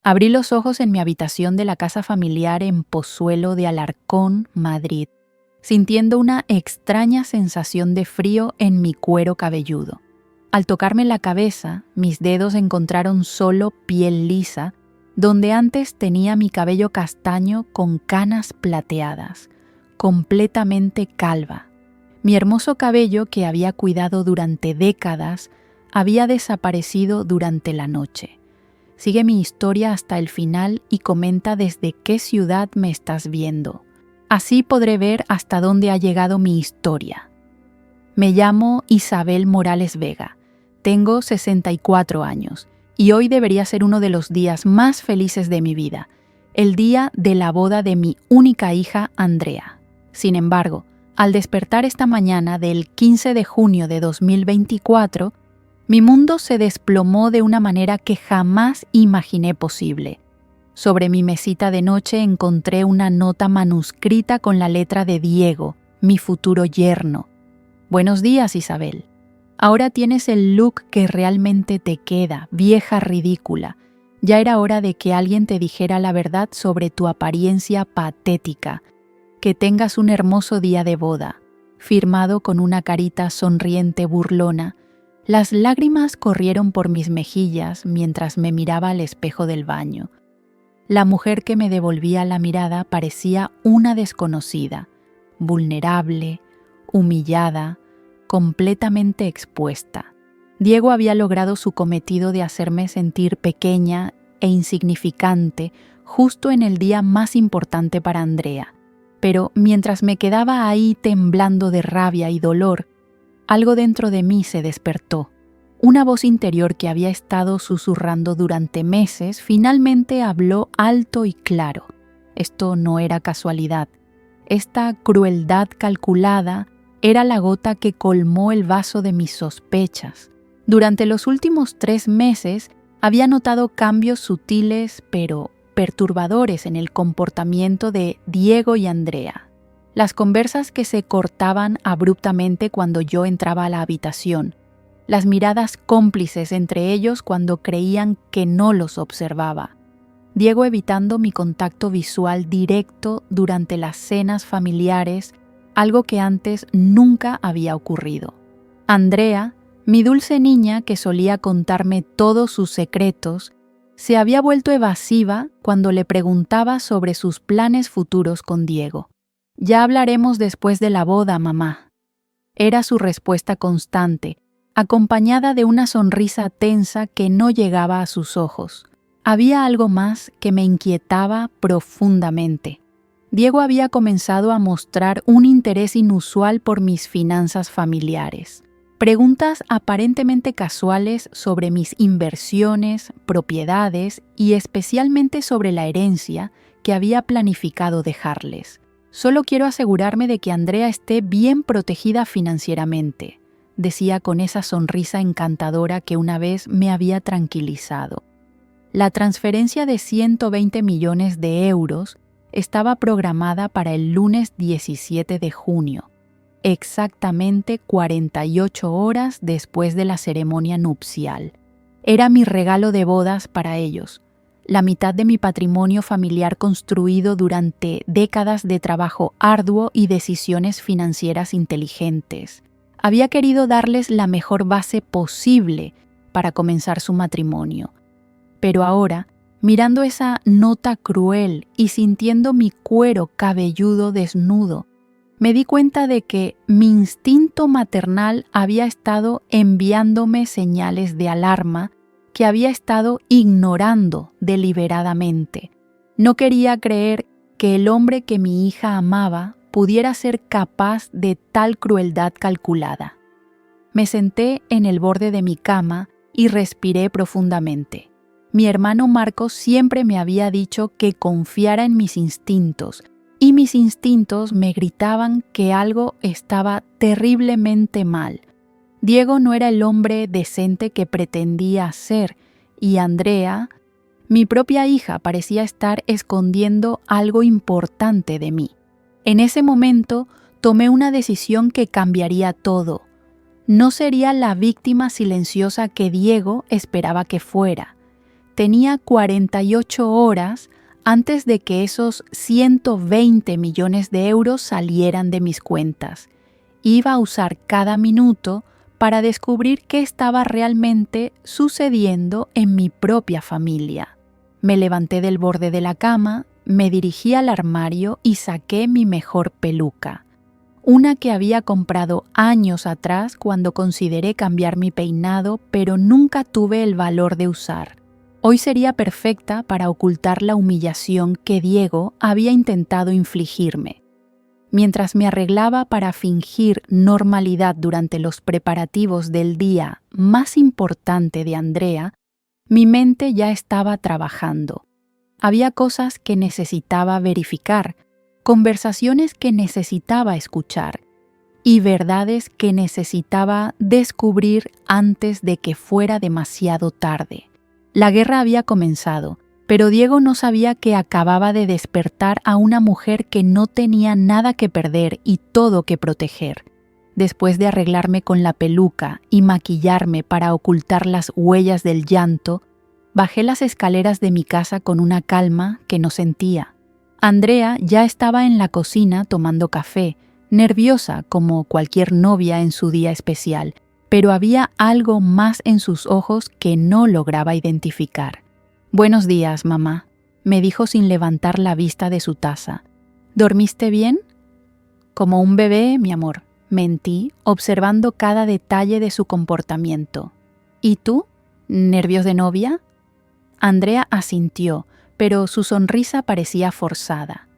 Abrí los ojos en mi habitación de la casa familiar en Pozuelo de Alarcón, Madrid, sintiendo una extraña sensación de frío en mi cuero cabelludo. Al tocarme la cabeza, mis dedos encontraron solo piel lisa, donde antes tenía mi cabello castaño con canas plateadas, completamente calva. Mi hermoso cabello, que había cuidado durante décadas, había desaparecido durante la noche. Sigue mi historia hasta el final y comenta desde qué ciudad me estás viendo. Así podré ver hasta dónde ha llegado mi historia. Me llamo Isabel Morales Vega. Tengo 64 años y hoy debería ser uno de los días más felices de mi vida, el día de la boda de mi única hija, Andrea. Sin embargo, al despertar esta mañana del 15 de junio de 2024, mi mundo se desplomó de una manera que jamás imaginé posible. Sobre mi mesita de noche encontré una nota manuscrita con la letra de Diego, mi futuro yerno. Buenos días, Isabel. Ahora tienes el look que realmente te queda, vieja ridícula. Ya era hora de que alguien te dijera la verdad sobre tu apariencia patética. Que tengas un hermoso día de boda. Firmado con una carita sonriente burlona. Las lágrimas corrieron por mis mejillas mientras me miraba al espejo del baño. La mujer que me devolvía la mirada parecía una desconocida, vulnerable, humillada, completamente expuesta. Diego había logrado su cometido de hacerme sentir pequeña e insignificante justo en el día más importante para Andrea. Pero mientras me quedaba ahí temblando de rabia y dolor, algo dentro de mí se despertó. Una voz interior que había estado susurrando durante meses finalmente habló alto y claro. Esto no era casualidad. Esta crueldad calculada era la gota que colmó el vaso de mis sospechas. Durante los últimos 3 meses había notado cambios sutiles pero perturbadores en el comportamiento de Diego y Andrea. Las conversas que se cortaban abruptamente cuando yo entraba a la habitación, las miradas cómplices entre ellos cuando creían que no los observaba, Diego evitando mi contacto visual directo durante las cenas familiares, algo que antes nunca había ocurrido. Andrea, mi dulce niña que solía contarme todos sus secretos, se había vuelto evasiva cuando le preguntaba sobre sus planes futuros con Diego. Ya hablaremos después de la boda, mamá. Era su respuesta constante, acompañada de una sonrisa tensa que no llegaba a sus ojos. Había algo más que me inquietaba profundamente. Diego había comenzado a mostrar un interés inusual por mis finanzas familiares. Preguntas aparentemente casuales sobre mis inversiones, propiedades y especialmente sobre la herencia que había planificado dejarles. Solo quiero asegurarme de que Andrea esté bien protegida financieramente, decía con esa sonrisa encantadora que una vez me había tranquilizado. La transferencia de 120 millones de euros estaba programada para el lunes 17 de junio, exactamente 48 horas después de la ceremonia nupcial. Era mi regalo de bodas para ellos, la mitad de mi patrimonio familiar construido durante décadas de trabajo arduo y decisiones financieras inteligentes. Había querido darles la mejor base posible para comenzar su matrimonio. Pero ahora, mirando esa nota cruel y sintiendo mi cuero cabelludo desnudo, me di cuenta de que mi instinto maternal había estado enviándome señales de alarma que había estado ignorando deliberadamente. No quería creer que el hombre que mi hija amaba pudiera ser capaz de tal crueldad calculada. Me senté en el borde de mi cama y respiré profundamente. Mi hermano Marco siempre me había dicho que confiara en mis instintos, y mis instintos me gritaban que algo estaba terriblemente mal. Diego no era el hombre decente que pretendía ser, y Andrea, mi propia hija, parecía estar escondiendo algo importante de mí. En ese momento tomé una decisión que cambiaría todo. No sería la víctima silenciosa que Diego esperaba que fuera. tenía 48 horas antes de que esos 120 millones de euros salieran de mis cuentas. Iba a usar cada minuto para descubrir qué estaba realmente sucediendo en mi propia familia. Me levanté del borde de la cama, me dirigí al armario y saqué mi mejor peluca, una que había comprado años atrás cuando consideré cambiar mi peinado, pero nunca tuve el valor de usar. Hoy sería perfecta para ocultar la humillación que Diego había intentado infligirme. Mientras me arreglaba para fingir normalidad durante los preparativos del día más importante de Andrea, mi mente ya estaba trabajando. Había cosas que necesitaba verificar, conversaciones que necesitaba escuchar y verdades que necesitaba descubrir antes de que fuera demasiado tarde. La guerra había comenzado, pero Diego no sabía que acababa de despertar a una mujer que no tenía nada que perder y todo que proteger. Después de arreglarme con la peluca y maquillarme para ocultar las huellas del llanto, bajé las escaleras de mi casa con una calma que no sentía. Andrea ya estaba en la cocina tomando café, nerviosa como cualquier novia en su día especial, pero había algo más en sus ojos que no lograba identificar. «Buenos días, mamá», me dijo sin levantar la vista de su taza. «¿Dormiste bien?» «Como un bebé, mi amor», mentí, observando cada detalle de su comportamiento. «¿Y tú? ¿Nervios de novia?» Andrea asintió, pero su sonrisa parecía forzada.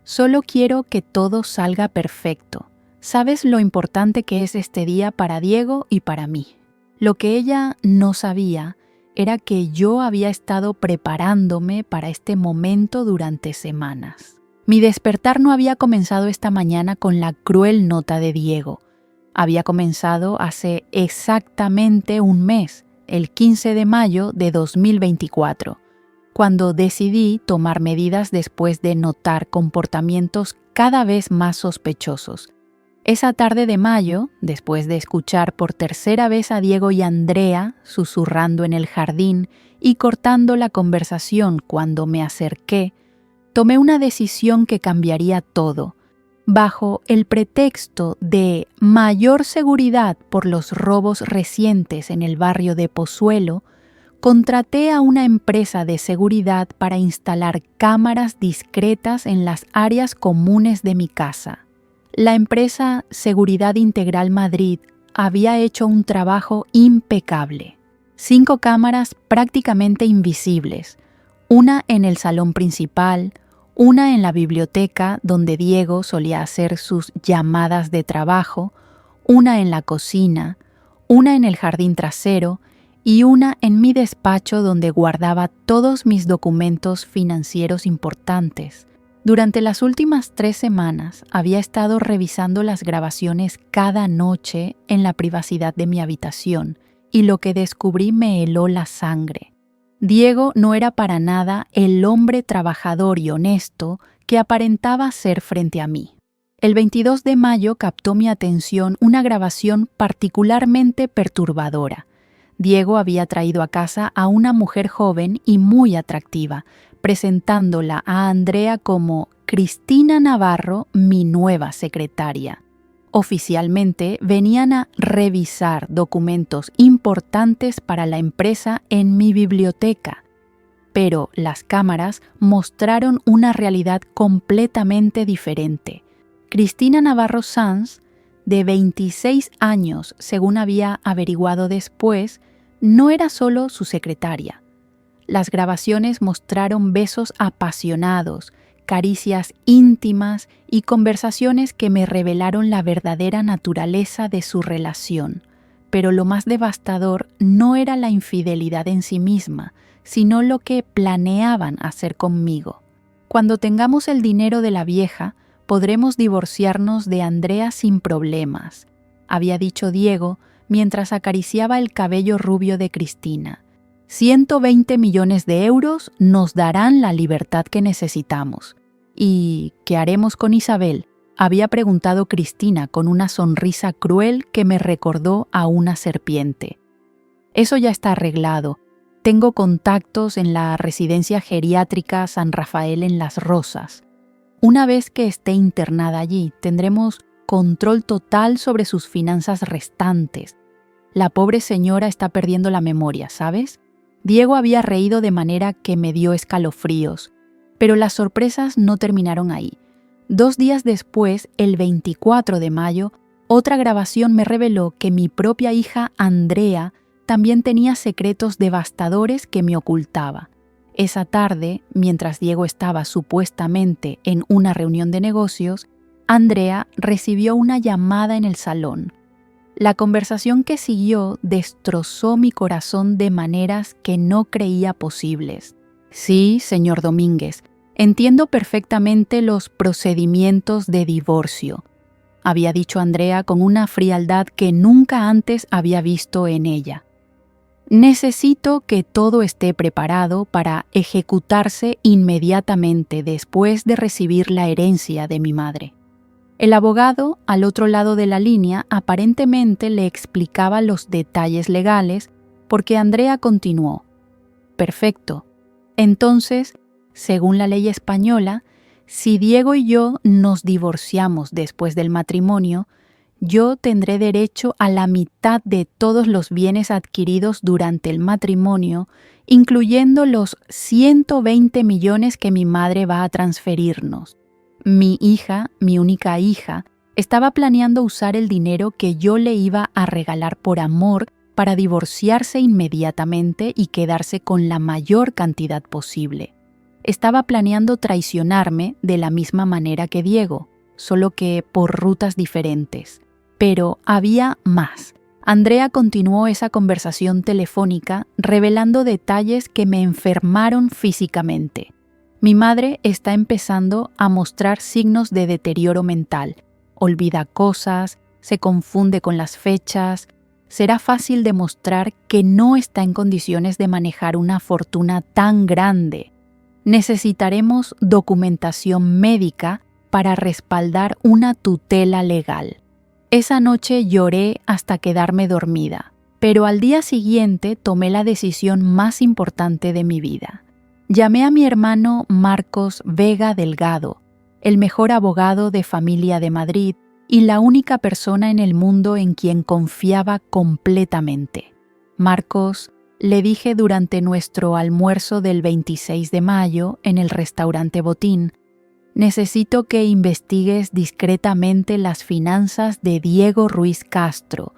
«Solo quiero que todo salga perfecto. Sabes lo importante que es este día para Diego y para mí». Lo que ella no sabía era que yo había estado preparándome para este momento durante semanas. Mi despertar no había comenzado esta mañana con la cruel nota de Diego. Había comenzado hace exactamente un mes, el 15 de mayo de 2024, cuando decidí tomar medidas después de notar comportamientos cada vez más sospechosos. Esa tarde de mayo, después de escuchar por tercera vez a Diego y Andrea susurrando en el jardín y cortando la conversación cuando me acerqué, tomé una decisión que cambiaría todo. Bajo el pretexto de mayor seguridad por los robos recientes en el barrio de Pozuelo, contraté a una empresa de seguridad para instalar cámaras discretas en las áreas comunes de mi casa. La empresa Seguridad Integral Madrid había hecho un trabajo impecable. 5 cámaras prácticamente invisibles, una en el salón principal, una en la biblioteca donde Diego solía hacer sus llamadas de trabajo, una en la cocina, una en el jardín trasero y una en mi despacho donde guardaba todos mis documentos financieros importantes. Durante las últimas 3 semanas había estado revisando las grabaciones cada noche en la privacidad de mi habitación y lo que descubrí me heló la sangre. Diego no era para nada el hombre trabajador y honesto que aparentaba ser frente a mí. El 22 de mayo captó mi atención una grabación particularmente perturbadora. Diego había traído a casa a una mujer joven y muy atractiva, presentándola a Andrea como Cristina Navarro, mi nueva secretaria. Oficialmente venían a revisar documentos importantes para la empresa en mi biblioteca, pero las cámaras mostraron una realidad completamente diferente. Cristina Navarro Sanz, de 26 años, según había averiguado después, no era solo su secretaria. Las grabaciones mostraron besos apasionados, caricias íntimas y conversaciones que me revelaron la verdadera naturaleza de su relación. Pero lo más devastador no era la infidelidad en sí misma, sino lo que planeaban hacer conmigo. Cuando tengamos el dinero de la vieja, podremos divorciarnos de Andrea sin problemas, había dicho Diego mientras acariciaba el cabello rubio de Cristina. 120 millones de euros nos darán la libertad que necesitamos. ¿Y qué haremos con Isabel?, había preguntado Cristina con una sonrisa cruel que me recordó a una serpiente. Eso ya está arreglado. Tengo contactos en la residencia geriátrica San Rafael en Las Rosas. Una vez que esté internada allí, tendremos control total sobre sus finanzas restantes. La pobre señora está perdiendo la memoria, ¿sabes? Diego había reído de manera que me dio escalofríos, pero las sorpresas no terminaron ahí. 2 días después, el 24 de mayo, otra grabación me reveló que mi propia hija Andrea también tenía secretos devastadores que me ocultaba. Esa tarde, mientras Diego estaba supuestamente en una reunión de negocios, Andrea recibió una llamada en el salón. La conversación que siguió destrozó mi corazón de maneras que no creía posibles. Sí, señor Domínguez, entiendo perfectamente los procedimientos de divorcio, había dicho Andrea con una frialdad que nunca antes había visto en ella. Necesito que todo esté preparado para ejecutarse inmediatamente después de recibir la herencia de mi madre. El abogado, al otro lado de la línea, aparentemente le explicaba los detalles legales porque Andrea continuó. Perfecto. Entonces, según la ley española, si Diego y yo nos divorciamos después del matrimonio, yo tendré derecho a la mitad de todos los bienes adquiridos durante el matrimonio, incluyendo los 120 millones que mi madre va a transferirnos. Mi hija, mi única hija, estaba planeando usar el dinero que yo le iba a regalar por amor para divorciarse inmediatamente y quedarse con la mayor cantidad posible. Estaba planeando traicionarme de la misma manera que Diego, solo que por rutas diferentes. Pero había más. Andrea continuó esa conversación telefónica revelando detalles que me enfermaron físicamente. Mi madre está empezando a mostrar signos de deterioro mental. Olvida cosas, se confunde con las fechas. Será fácil demostrar que no está en condiciones de manejar una fortuna tan grande. Necesitaremos documentación médica para respaldar una tutela legal. Esa noche lloré hasta quedarme dormida, pero al día siguiente tomé la decisión más importante de mi vida. Llamé a mi hermano Marcos Vega Delgado, el mejor abogado de familia de Madrid y la única persona en el mundo en quien confiaba completamente. Marcos, le dije durante nuestro almuerzo del 26 de mayo en el restaurante Botín, necesito que investigues discretamente las finanzas de Diego Ruiz Castro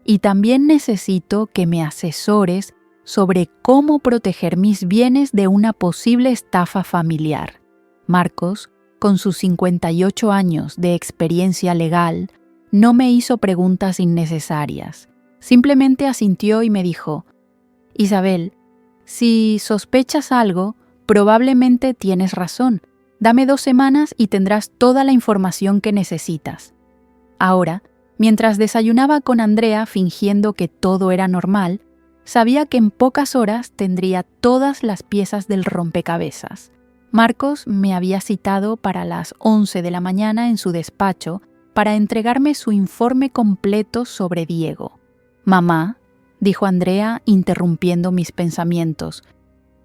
y también necesito que me asesores sobre cómo proteger mis bienes de una posible estafa familiar. Marcos, con sus 58 años de experiencia legal, no me hizo preguntas innecesarias. Simplemente asintió y me dijo, Isabel, si sospechas algo, probablemente tienes razón. Dame 2 semanas y tendrás toda la información que necesitas. Ahora, mientras desayunaba con Andrea fingiendo que todo era normal, sabía que en pocas horas tendría todas las piezas del rompecabezas. Marcos me había citado para las 11 de la mañana en su despacho para entregarme su informe completo sobre Diego. «Mamá», dijo Andrea interrumpiendo mis pensamientos,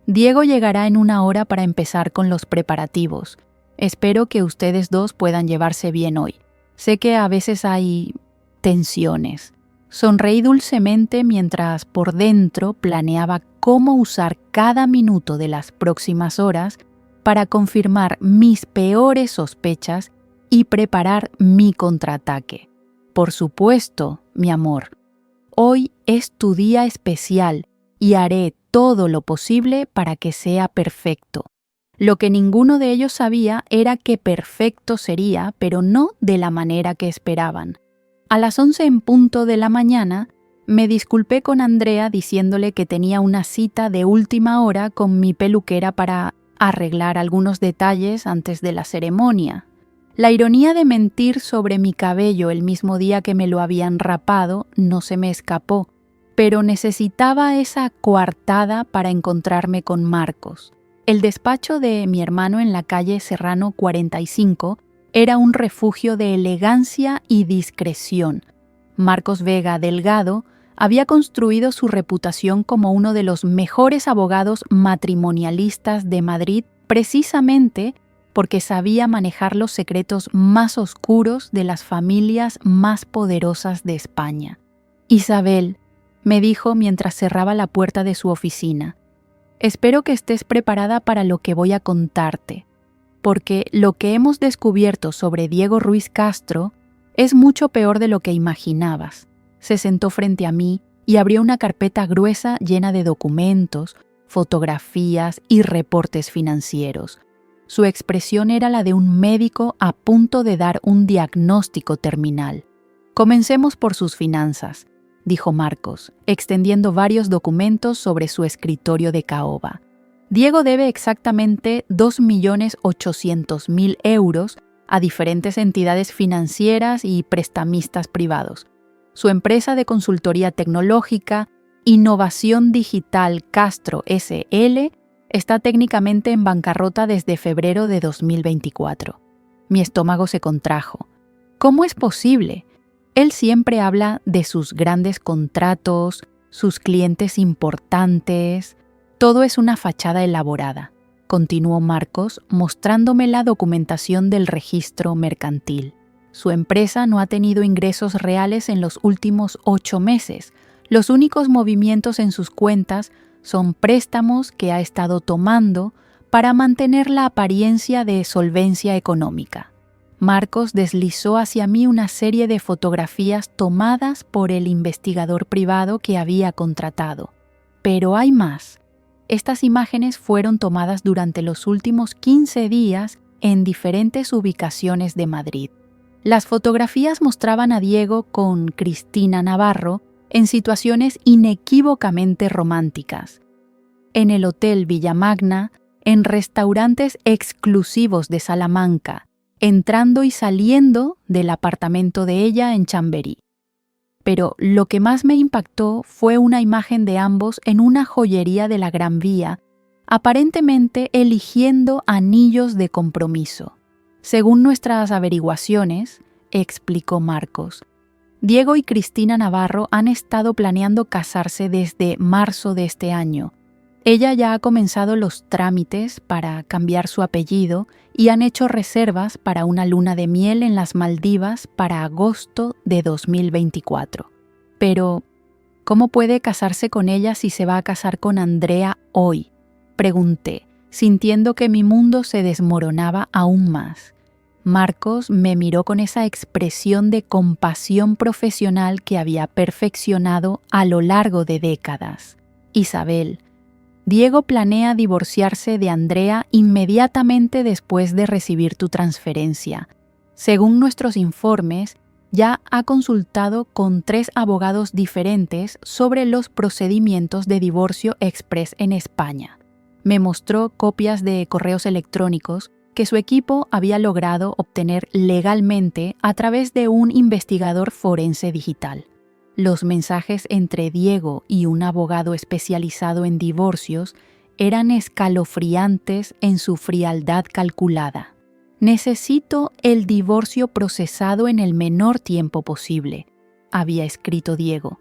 «Diego llegará en 1 hora para empezar con los preparativos. Espero que ustedes 2 puedan llevarse bien hoy. Sé que a veces hay tensiones». Sonreí dulcemente mientras por dentro planeaba cómo usar cada minuto de las próximas horas para confirmar mis peores sospechas y preparar mi contraataque. Por supuesto, mi amor, hoy es tu día especial y haré todo lo posible para que sea perfecto. Lo que ninguno de ellos sabía era que perfecto sería, pero no de la manera que esperaban. A las 11 en punto de la mañana, me disculpé con Andrea diciéndole que tenía una cita de última hora con mi peluquera para arreglar algunos detalles antes de la ceremonia. La ironía de mentir sobre mi cabello el mismo día que me lo habían rapado no se me escapó, pero necesitaba esa coartada para encontrarme con Marcos. El despacho de mi hermano en la calle Serrano 45 era un refugio de elegancia y discreción. Marcos Vega Delgado había construido su reputación como uno de los mejores abogados matrimonialistas de Madrid precisamente porque sabía manejar los secretos más oscuros de las familias más poderosas de España. Isabel, me dijo mientras cerraba la puerta de su oficina, espero que estés preparada para lo que voy a contarte, porque lo que hemos descubierto sobre Diego Ruiz Castro es mucho peor de lo que imaginabas. Se sentó frente a mí y abrió una carpeta gruesa llena de documentos, fotografías y reportes financieros. Su expresión era la de un médico a punto de dar un diagnóstico terminal. Comencemos por sus finanzas, dijo Marcos, extendiendo varios documentos sobre su escritorio de caoba. Diego debe exactamente 2.800.000 euros a diferentes entidades financieras y prestamistas privados. Su empresa de consultoría tecnológica, Innovación Digital Castro S.L., está técnicamente en bancarrota desde febrero de 2024. Mi estómago se contrajo. ¿Cómo es posible? Él siempre habla de sus grandes contratos, sus clientes importantes. Todo es una fachada elaborada, continuó Marcos, mostrándome la documentación del registro mercantil. Su empresa no ha tenido ingresos reales en los últimos 8 meses. Los únicos movimientos en sus cuentas son préstamos que ha estado tomando para mantener la apariencia de solvencia económica. Marcos deslizó hacia mí una serie de fotografías tomadas por el investigador privado que había contratado. Pero hay más. Estas imágenes fueron tomadas durante los últimos 15 días en diferentes ubicaciones de Madrid. Las fotografías mostraban a Diego con Cristina Navarro en situaciones inequívocamente románticas. En el Hotel Villamagna, en restaurantes exclusivos de Salamanca, entrando y saliendo del apartamento de ella en Chamberí. Pero lo que más me impactó fue una imagen de ambos en una joyería de la Gran Vía, aparentemente eligiendo anillos de compromiso. Según nuestras averiguaciones, explicó Marcos, Diego y Cristina Navarro han estado planeando casarse desde marzo de este año. Ella ya ha comenzado los trámites para cambiar su apellido y han hecho reservas para una luna de miel en las Maldivas para agosto de 2024. Pero, ¿cómo puede casarse con ella si se va a casar con Andrea hoy? Pregunté, sintiendo que mi mundo se desmoronaba aún más. Marcos me miró con esa expresión de compasión profesional que había perfeccionado a lo largo de décadas. Isabel, Diego planea divorciarse de Andrea inmediatamente después de recibir tu transferencia. Según nuestros informes, ya ha consultado con 3 abogados diferentes sobre los procedimientos de divorcio express en España. Me mostró copias de correos electrónicos que su equipo había logrado obtener legalmente a través de un investigador forense digital. Los mensajes entre Diego y un abogado especializado en divorcios eran escalofriantes en su frialdad calculada. Necesito el divorcio procesado en el menor tiempo posible, había escrito Diego.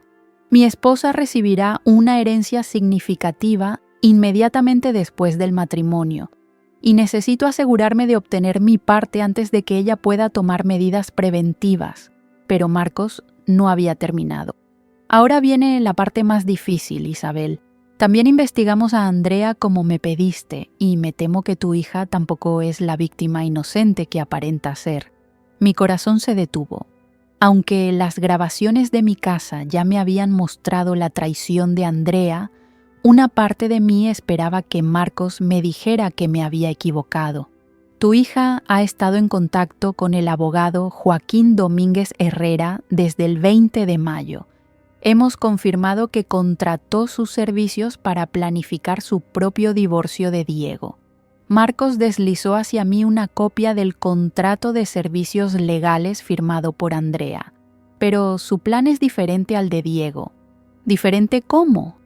Mi esposa recibirá una herencia significativa inmediatamente después del matrimonio, y necesito asegurarme de obtener mi parte antes de que ella pueda tomar medidas preventivas. Pero Marcos no había terminado. Ahora viene la parte más difícil, Isabel. También investigamos a Andrea como me pediste, y me temo que tu hija tampoco es la víctima inocente que aparenta ser. Mi corazón se detuvo. Aunque las grabaciones de mi casa ya me habían mostrado la traición de Andrea, una parte de mí esperaba que Marcos me dijera que me había equivocado. Tu hija ha estado en contacto con el abogado Joaquín Domínguez Herrera desde el 20 de mayo. Hemos confirmado que contrató sus servicios para planificar su propio divorcio de Diego. Marcos deslizó hacia mí una copia del contrato de servicios legales firmado por Andrea. Pero su plan es diferente al de Diego. ¿Diferente cómo?,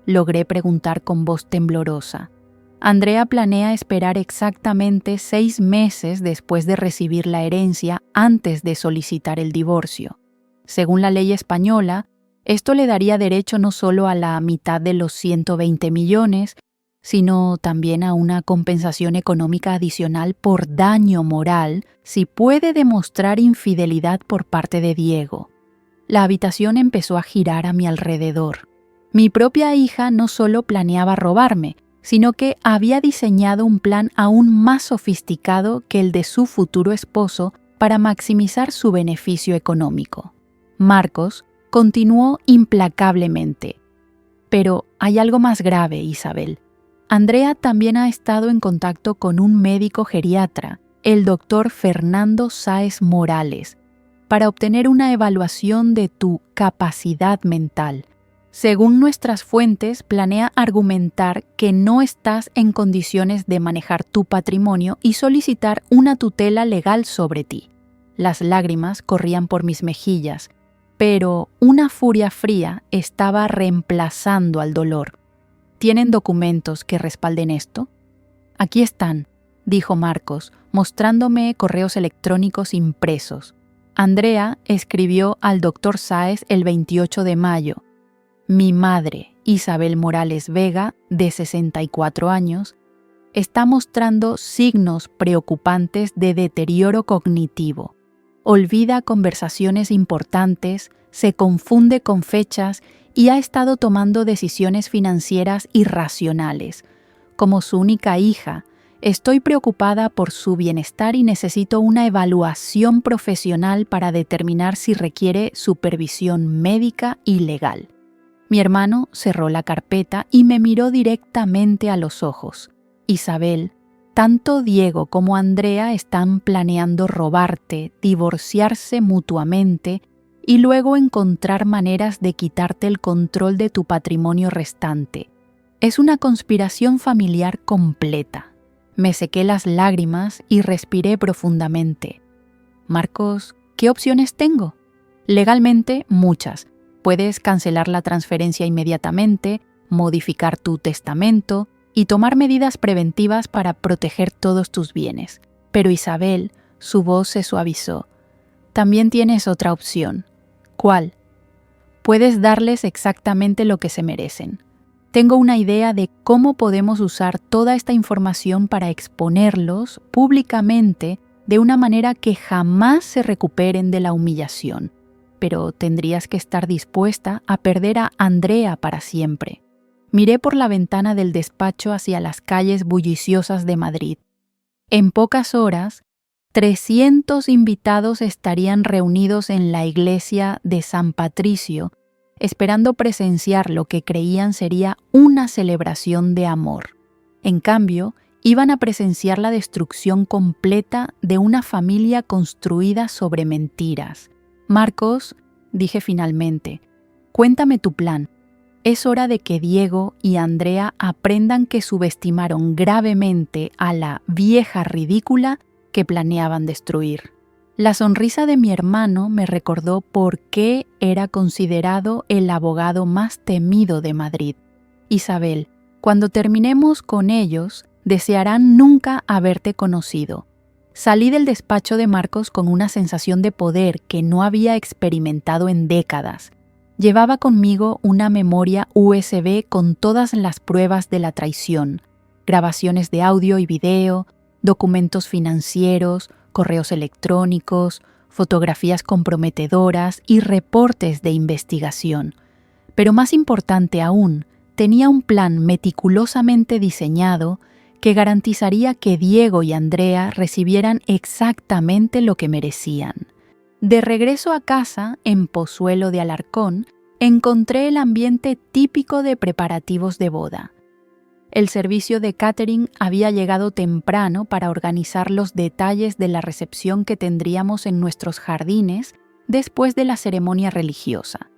logré preguntar con voz temblorosa. Andrea planea esperar exactamente 6 meses después de recibir la herencia antes de solicitar el divorcio. Según la ley española, Esto le daría derecho no solo a la mitad de los 120 millones, sino también a una compensación económica adicional por daño moral si puede demostrar infidelidad por parte de Diego. La habitación empezó a girar a mi alrededor. Mi propia hija no solo planeaba robarme, sino que había diseñado un plan aún más sofisticado que el de su futuro esposo para maximizar su beneficio económico. Marcos continuó implacablemente. Pero hay algo más grave, Isabel. Andrea también ha estado en contacto con un médico geriatra, el doctor Fernando Sáez Morales, para obtener una evaluación de tu capacidad mental. Según nuestras fuentes, planea argumentar que no estás en condiciones de manejar tu patrimonio y solicitar una tutela legal sobre ti. Las lágrimas corrían por mis mejillas, pero una furia fría estaba reemplazando al dolor. ¿Tienen documentos que respalden esto? Aquí están, dijo Marcos, mostrándome correos electrónicos impresos. Andrea escribió al doctor Sáez el 28 de mayo. Mi madre, Isabel Morales Vega, de 64 años, está mostrando signos preocupantes de deterioro cognitivo. Olvida conversaciones importantes, se confunde con fechas y ha estado tomando decisiones financieras irracionales. Como su única hija, estoy preocupada por su bienestar y necesito una evaluación profesional para determinar si requiere supervisión médica y legal. Mi hermano cerró la carpeta y me miró directamente a los ojos. Isabel, tanto Diego como Andrea están planeando robarte, divorciarse mutuamente y luego encontrar maneras de quitarte el control de tu patrimonio restante. Es una conspiración familiar completa. Me sequé las lágrimas y respiré profundamente. Marcos, ¿qué opciones tengo? Legalmente, muchas. Puedes cancelar la transferencia inmediatamente, modificar tu testamento y tomar medidas preventivas para proteger todos tus bienes. Pero Isabel, su voz se suavizó. También tienes otra opción. ¿Cuál? Puedes darles exactamente lo que se merecen. Tengo una idea de cómo podemos usar toda esta información para exponerlos públicamente de una manera que jamás se recuperen de la humillación. Pero tendrías que estar dispuesta a perder a Andrea para siempre. Miré por la ventana del despacho hacia las calles bulliciosas de Madrid. En pocas horas, 300 invitados estarían reunidos en la iglesia de San Patricio, esperando presenciar lo que creían sería una celebración de amor. En cambio, iban a presenciar la destrucción completa de una familia construida sobre mentiras. Marcos, dije finalmente, cuéntame tu plan. Es hora de que Diego y Andrea aprendan que subestimaron gravemente a la vieja ridícula que planeaban destruir. La sonrisa de mi hermano me recordó por qué era considerado el abogado más temido de Madrid. Isabel, cuando terminemos con ellos, desearán nunca haberte conocido. Salí del despacho de Marcos con una sensación de poder que no había experimentado en décadas. Llevaba conmigo una memoria USB con todas las pruebas de la traición, grabaciones de audio y video, documentos financieros, correos electrónicos, fotografías comprometedoras y reportes de investigación. Pero más importante aún, tenía un plan meticulosamente diseñado que garantizaría que Diego y Andrea recibieran exactamente lo que merecían. De regreso a casa, en Pozuelo de Alarcón, encontré el ambiente típico de preparativos de boda. El servicio de catering había llegado temprano para organizar los detalles de la recepción que tendríamos en nuestros jardines después de la ceremonia religiosa.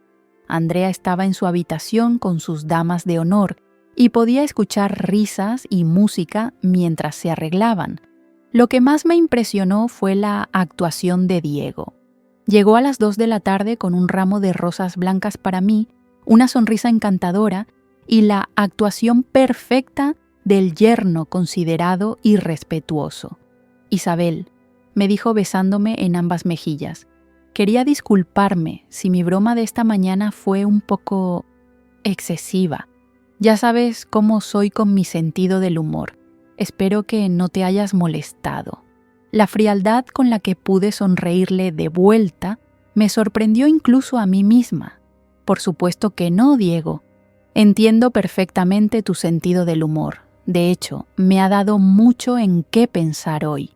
Andrea estaba en su habitación con sus damas de honor y podía escuchar risas y música mientras se arreglaban. Lo que más me impresionó fue la actuación de Diego. Llegó a las 2 de la tarde con un ramo de rosas blancas para mí, una sonrisa encantadora y la actuación perfecta del yerno considerado y respetuoso. Isabel, me dijo besándome en ambas mejillas, Quería disculparme si mi broma de esta mañana fue un poco excesiva. Ya sabes cómo soy con mi sentido del humor. Espero que no te hayas molestado. La frialdad con la que pude sonreírle de vuelta me sorprendió incluso a mí misma. Por supuesto que no, Diego. Entiendo perfectamente tu sentido del humor. De hecho, me ha dado mucho en qué pensar hoy.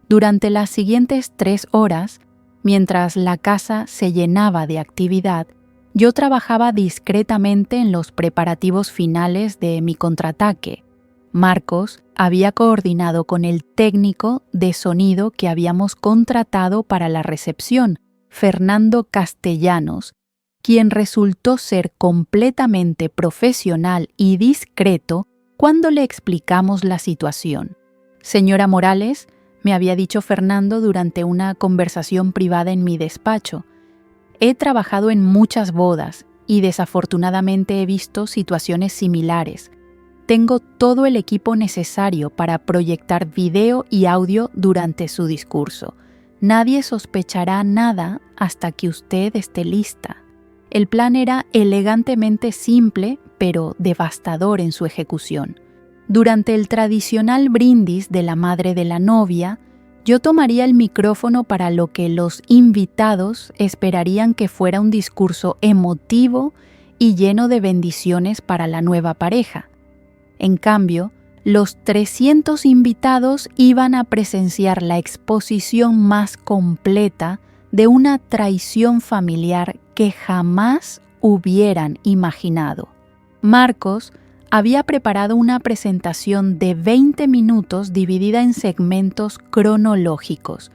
Durante las siguientes 3 horas, mientras la casa se llenaba de actividad, yo trabajaba discretamente en los preparativos finales de mi contraataque. Marcos había coordinado con el técnico de sonido que habíamos contratado para la recepción, Fernando Castellanos, quien resultó ser completamente profesional y discreto cuando le explicamos la situación. Señora Morales, me había dicho Fernando durante una conversación privada en mi despacho, he trabajado en muchas bodas y desafortunadamente he visto situaciones similares. Tengo todo el equipo necesario para proyectar video y audio durante su discurso. Nadie sospechará nada hasta que usted esté lista. El plan era elegantemente simple, pero devastador en su ejecución. Durante el tradicional brindis de la madre de la novia, yo tomaría el micrófono para lo que los invitados esperarían que fuera un discurso emotivo y lleno de bendiciones para la nueva pareja. En cambio, los 300 invitados iban a presenciar la exposición más completa de una traición familiar que jamás hubieran imaginado. Marcos había preparado una presentación de 20 minutos dividida en segmentos cronológicos.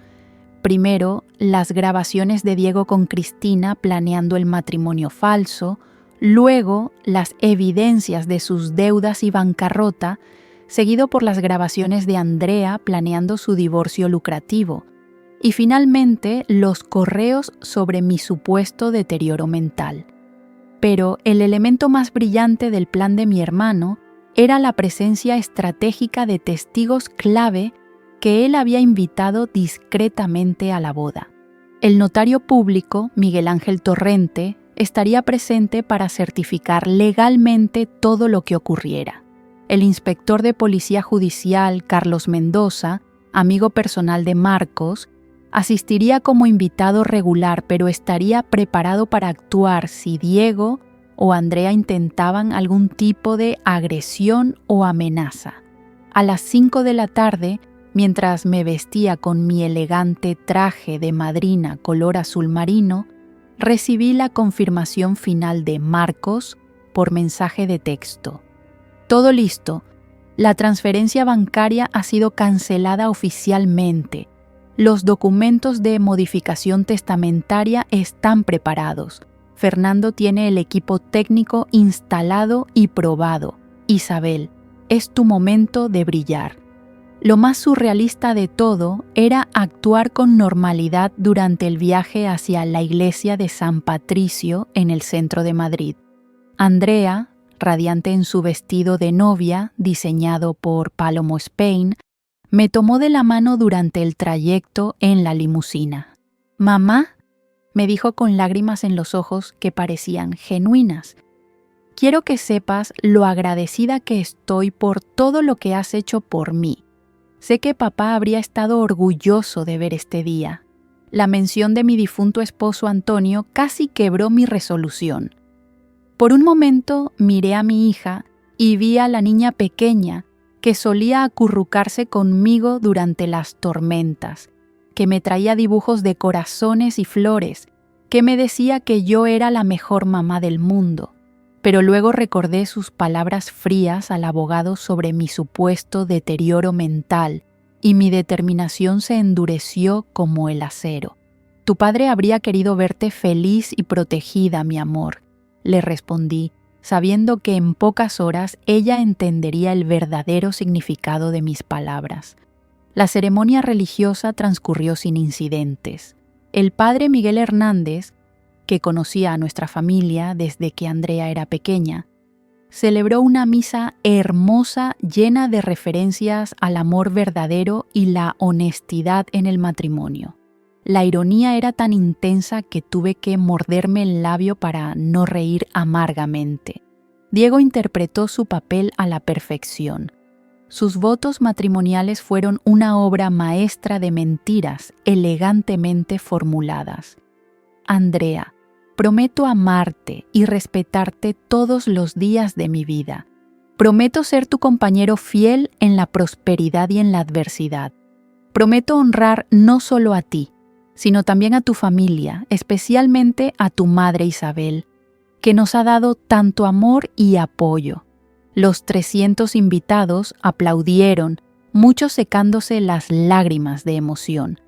Primero, las grabaciones de Diego con Cristina planeando el matrimonio falso, luego las evidencias de sus deudas y bancarrota, seguido por las grabaciones de Andrea planeando su divorcio lucrativo, y finalmente los correos sobre mi supuesto deterioro mental. Pero el elemento más brillante del plan de mi hermano era la presencia estratégica de testigos clave que él había invitado discretamente a la boda. El notario público, Miguel Ángel Torrente, estaría presente para certificar legalmente todo lo que ocurriera. El inspector de policía judicial, Carlos Mendoza, amigo personal de Marcos, asistiría como invitado regular, pero estaría preparado para actuar si Diego o Andrea intentaban algún tipo de agresión o amenaza. A las 5 de la tarde, mientras me vestía con mi elegante traje de madrina color azul marino, recibí la confirmación final de Marcos por mensaje de texto. Todo listo. La transferencia bancaria ha sido cancelada oficialmente. Los documentos de modificación testamentaria están preparados. Fernando tiene el equipo técnico instalado y probado. Isabel, es tu momento de brillar. Lo más surrealista de todo era actuar con normalidad durante el viaje hacia la iglesia de San Patricio en el centro de Madrid. Andrea, radiante en su vestido de novia, diseñado por Palomo Spain, me tomó de la mano durante el trayecto en la limusina. «Mamá», me dijo con lágrimas en los ojos que parecían genuinas, «quiero que sepas lo agradecida que estoy por todo lo que has hecho por mí. Sé que papá habría estado orgulloso de ver este día. La mención de mi difunto esposo Antonio casi quebró mi resolución. Por un momento miré a mi hija y vi a la niña pequeña que solía acurrucarse conmigo durante las tormentas, que me traía dibujos de corazones y flores, que me decía que yo era la mejor mamá del mundo. Pero luego recordé sus palabras frías al abogado sobre mi supuesto deterioro mental y mi determinación se endureció como el acero. Tu padre habría querido verte feliz y protegida, mi amor, le respondí, sabiendo que en pocas horas ella entendería el verdadero significado de mis palabras. La ceremonia religiosa transcurrió sin incidentes. El padre Miguel Hernández, que conocía a nuestra familia desde que Andrea era pequeña, celebró una misa hermosa llena de referencias al amor verdadero y la honestidad en el matrimonio. La ironía era tan intensa que tuve que morderme el labio para no reír amargamente. Diego interpretó su papel a la perfección. Sus votos matrimoniales fueron una obra maestra de mentiras elegantemente formuladas. Andrea, prometo amarte y respetarte todos los días de mi vida. Prometo ser tu compañero fiel en la prosperidad y en la adversidad. Prometo honrar no solo a ti, sino también a tu familia, especialmente a tu madre Isabel, que nos ha dado tanto amor y apoyo. Los 300 invitados aplaudieron, muchos secándose las lágrimas de emoción.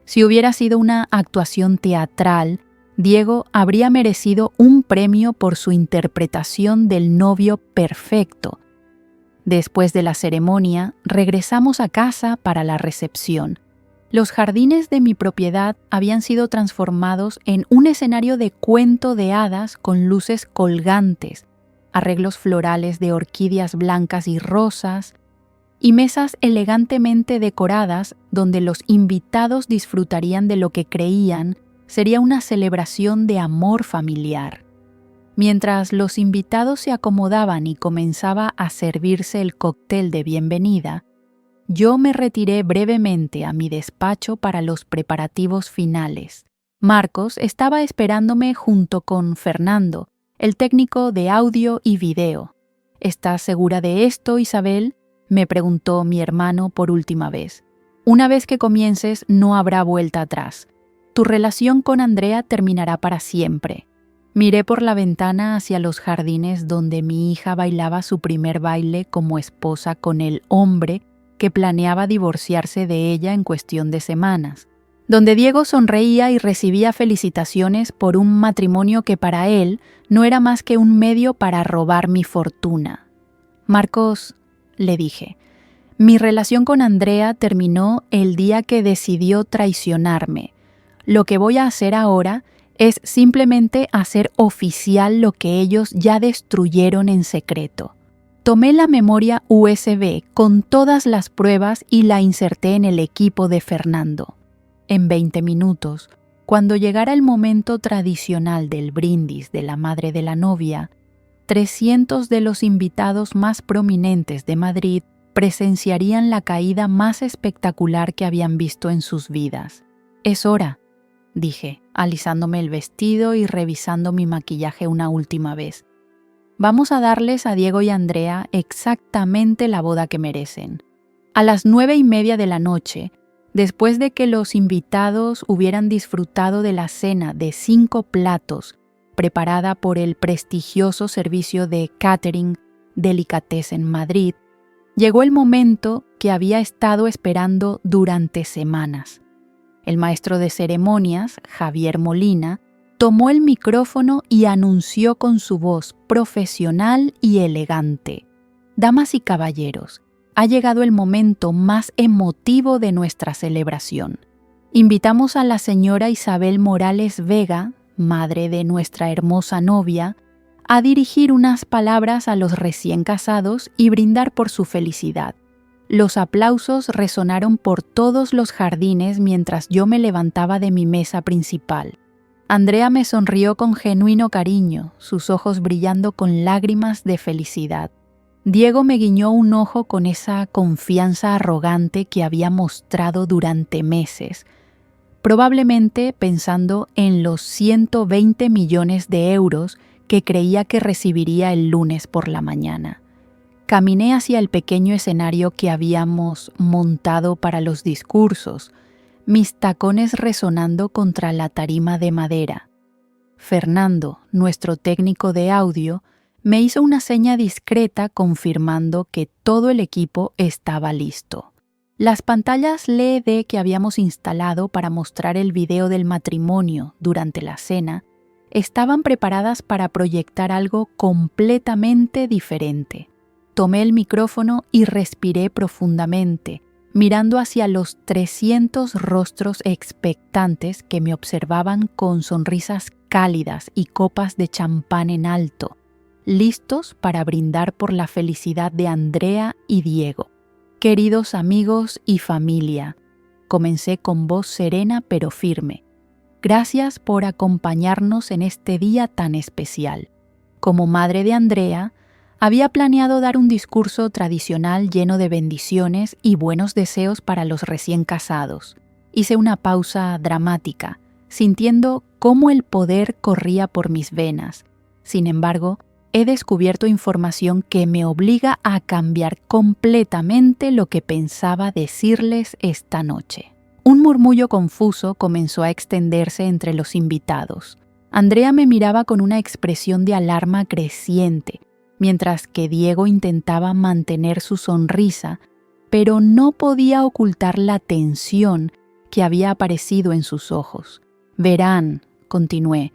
Si hubiera sido una actuación teatral, Diego habría merecido un premio por su interpretación del novio perfecto. Después de la ceremonia, regresamos a casa para la recepción. Los jardines de mi propiedad habían sido transformados en un escenario de cuento de hadas con luces colgantes, arreglos florales de orquídeas blancas y rosas, y mesas elegantemente decoradas donde los invitados disfrutarían de lo que creían sería una celebración de amor familiar. Mientras los invitados se acomodaban y comenzaba a servirse el cóctel de bienvenida, yo me retiré brevemente a mi despacho para los preparativos finales. Marcos estaba esperándome junto con Fernando, el técnico de audio y video. ¿Estás segura de esto, Isabel?, me preguntó mi hermano por última vez. Una vez que comiences, no habrá vuelta atrás. Tu relación con Andrea terminará para siempre. Miré por la ventana hacia los jardines donde mi hija bailaba su primer baile como esposa con el hombre que planeaba divorciarse de ella en cuestión de semanas, donde Diego sonreía y recibía felicitaciones por un matrimonio que para él no era más que un medio para robar mi fortuna. Marcos, le dije, mi relación con Andrea terminó el día que decidió traicionarme. Lo que voy a hacer ahora es simplemente hacer oficial lo que ellos ya destruyeron en secreto. Tomé la memoria USB con todas las pruebas y la inserté en el equipo de Fernando. En 20 minutos, cuando llegara el momento tradicional del brindis de la madre de la novia, 300 de los invitados más prominentes de Madrid presenciarían la caída más espectacular que habían visto en sus vidas. Es hora, dije, alisándome el vestido y revisando mi maquillaje una última vez. Vamos a darles a Diego y Andrea exactamente la boda que merecen. A las 9:30 de la noche, después de que los invitados hubieran disfrutado de la cena de 5 platos preparada por el prestigioso servicio de catering Delicatessen Madrid, llegó el momento que había estado esperando durante semanas. El maestro de ceremonias, Javier Molina, tomó el micrófono y anunció con su voz profesional y elegante: «Damas y caballeros, ha llegado el momento más emotivo de nuestra celebración. Invitamos a la señora Isabel Morales Vega, madre de nuestra hermosa novia, a dirigir unas palabras a los recién casados y brindar por su felicidad». Los aplausos resonaron por todos los jardines mientras yo me levantaba de mi mesa principal. Andrea me sonrió con genuino cariño, sus ojos brillando con lágrimas de felicidad. Diego me guiñó un ojo con esa confianza arrogante que había mostrado durante meses, probablemente pensando en los 120 millones de euros que creía que recibiría el lunes por la mañana. Caminé hacia el pequeño escenario que habíamos montado para los discursos, mis tacones resonando contra la tarima de madera. Fernando, nuestro técnico de audio, me hizo una seña discreta confirmando que todo el equipo estaba listo. Las pantallas LED que habíamos instalado para mostrar el video del matrimonio durante la cena estaban preparadas para proyectar algo completamente diferente. Tomé el micrófono y respiré profundamente, mirando hacia los 300 rostros expectantes que me observaban con sonrisas cálidas y copas de champán en alto, listos para brindar por la felicidad de Andrea y Diego. Queridos amigos y familia, comencé con voz serena pero firme. Gracias por acompañarnos en este día tan especial. Como madre de Andrea, había planeado dar un discurso tradicional lleno de bendiciones y buenos deseos para los recién casados. Hice una pausa dramática, sintiendo cómo el poder corría por mis venas. Sin embargo, he descubierto información que me obliga a cambiar completamente lo que pensaba decirles esta noche. Un murmullo confuso comenzó a extenderse entre los invitados. Andrea me miraba con una expresión de alarma creciente, mientras que Diego intentaba mantener su sonrisa, pero no podía ocultar la tensión que había aparecido en sus ojos. Verán, continué,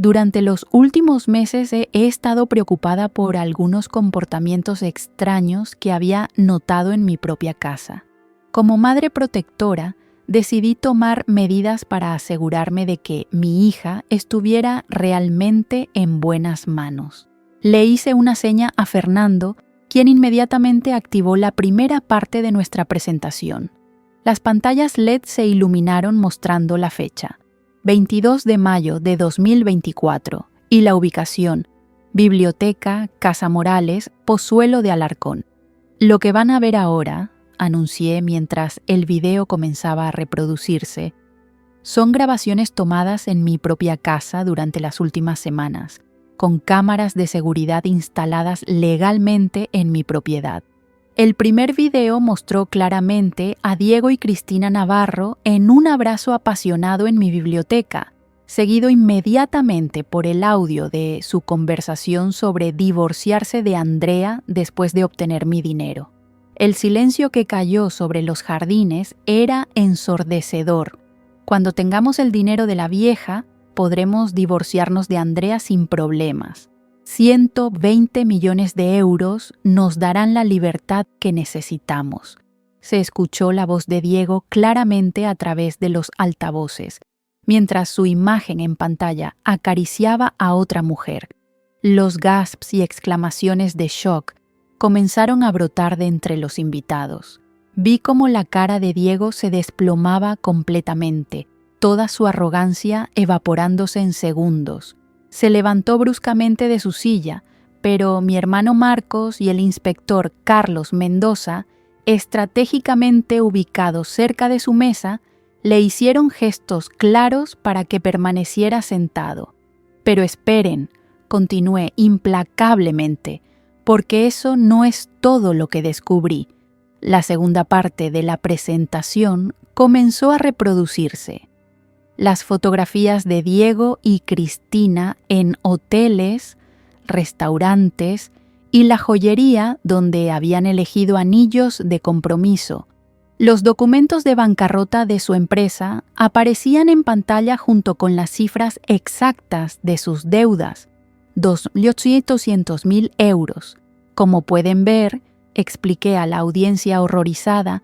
durante los últimos meses he estado preocupada por algunos comportamientos extraños que había notado en mi propia casa. Como madre protectora, decidí tomar medidas para asegurarme de que mi hija estuviera realmente en buenas manos. Le hice una seña a Fernando, quien inmediatamente activó la primera parte de nuestra presentación. Las pantallas LED se iluminaron mostrando la fecha, 22 de mayo de 2024, y la ubicación, Biblioteca Casa Morales, Pozuelo de Alarcón. Lo que van a ver ahora, anuncié mientras el video comenzaba a reproducirse, son grabaciones tomadas en mi propia casa durante las últimas semanas, con cámaras de seguridad instaladas legalmente en mi propiedad. El primer video mostró claramente a Diego y Cristina Navarro en un abrazo apasionado en mi biblioteca, seguido inmediatamente por el audio de su conversación sobre divorciarse de Andrea después de obtener mi dinero. El silencio que cayó sobre los jardines era ensordecedor. Cuando tengamos el dinero de la vieja, podremos divorciarnos de Andrea sin problemas. 120 millones de euros nos darán la libertad que necesitamos. Se escuchó la voz de Diego claramente a través de los altavoces, mientras su imagen en pantalla acariciaba a otra mujer. Los gasps y exclamaciones de shock comenzaron a brotar de entre los invitados. Vi cómo la cara de Diego se desplomaba completamente, toda su arrogancia evaporándose en segundos. Se levantó bruscamente de su silla, pero mi hermano Marcos y el inspector Carlos Mendoza, estratégicamente ubicados cerca de su mesa, le hicieron gestos claros para que permaneciera sentado. Pero esperen, continué implacablemente, porque eso no es todo lo que descubrí. La segunda parte de la presentación comenzó a reproducirse. Las fotografías de Diego y Cristina en hoteles, restaurantes y la joyería donde habían elegido anillos de compromiso. Los documentos de bancarrota de su empresa aparecían en pantalla junto con las cifras exactas de sus deudas, 2.800.000 euros. Como pueden ver, expliqué a la audiencia horrorizada,